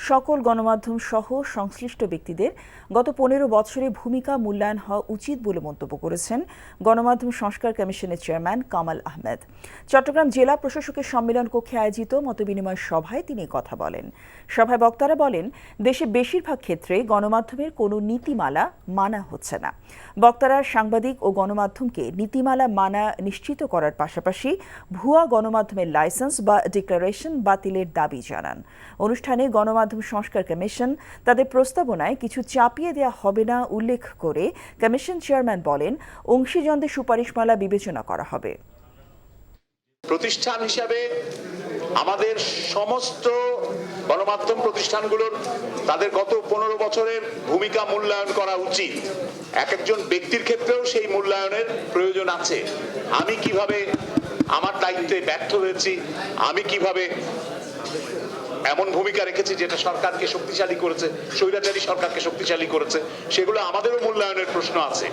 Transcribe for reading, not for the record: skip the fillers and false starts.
সকল গণমাধ্যম সহ সংশ্লিষ্ট ব্যক্তিদের গত ১৫ বছরে ভূমিকা মূল্যায়ন হওয়া উচিত বলে মন্তব্য করেছেন গণমাধ্যম সংস্কার কমিশনের চেয়ারম্যান কামাল আহমেদ। চট্টগ্রাম জেলা প্রশাসকের সম্মেলন কক্ষে আয়োজিত মতবিনিময় সভায় তিনি কথা বলেন। সভায় বক্তারা বলেন, দেশে বেশিরভাগ ক্ষেত্রে গণমাধ্যমের কোনো নীতিমালা মানা হচ্ছে না। বক্তারা সাংবাদিক ও গণমাধ্যমকে নীতিমালা মানা নিশ্চিত করার পাশাপাশি ভুয়া গণমাধ্যমের লাইসেন্স বা ডিক্লারেশন বাতিলের দাবি জানান। অনুষ্ঠানে গণমাধ্যম সংস্কার কমিশন তাদের প্রস্তাবনায় কিছু চাপিয়ে দেওয়া হবে না উল্লেখ করে কমিশন চেয়ারম্যান বলেন, অংশীজনদের সুপারিশমালা বিবেচনা করা হবে। প্রতিষ্ঠান হিসাবে আমাদের সমস্ত গণমাধ্যম প্রতিষ্ঠানগুলোর তাদের গত ১৫ বছরের ভূমিকা মূল্যায়ন করা উচিত। এক একজন ব্যক্তির ক্ষেত্রেও সেই মূল্যায়নের প্রয়োজন আছে। আমি কিভাবে আমার দায়িত্বে ব্যর্থ হয়েছি, আমি কিভাবে এমন ভূমিকা রেখেছি যেটা সরকারকে শক্তিশালী করেছে, স্বৈরাচারী সরকারকে শক্তিশালী করেছে, সেগুলো আমাদেরও মূল্যায়নের প্রশ্ন আছে।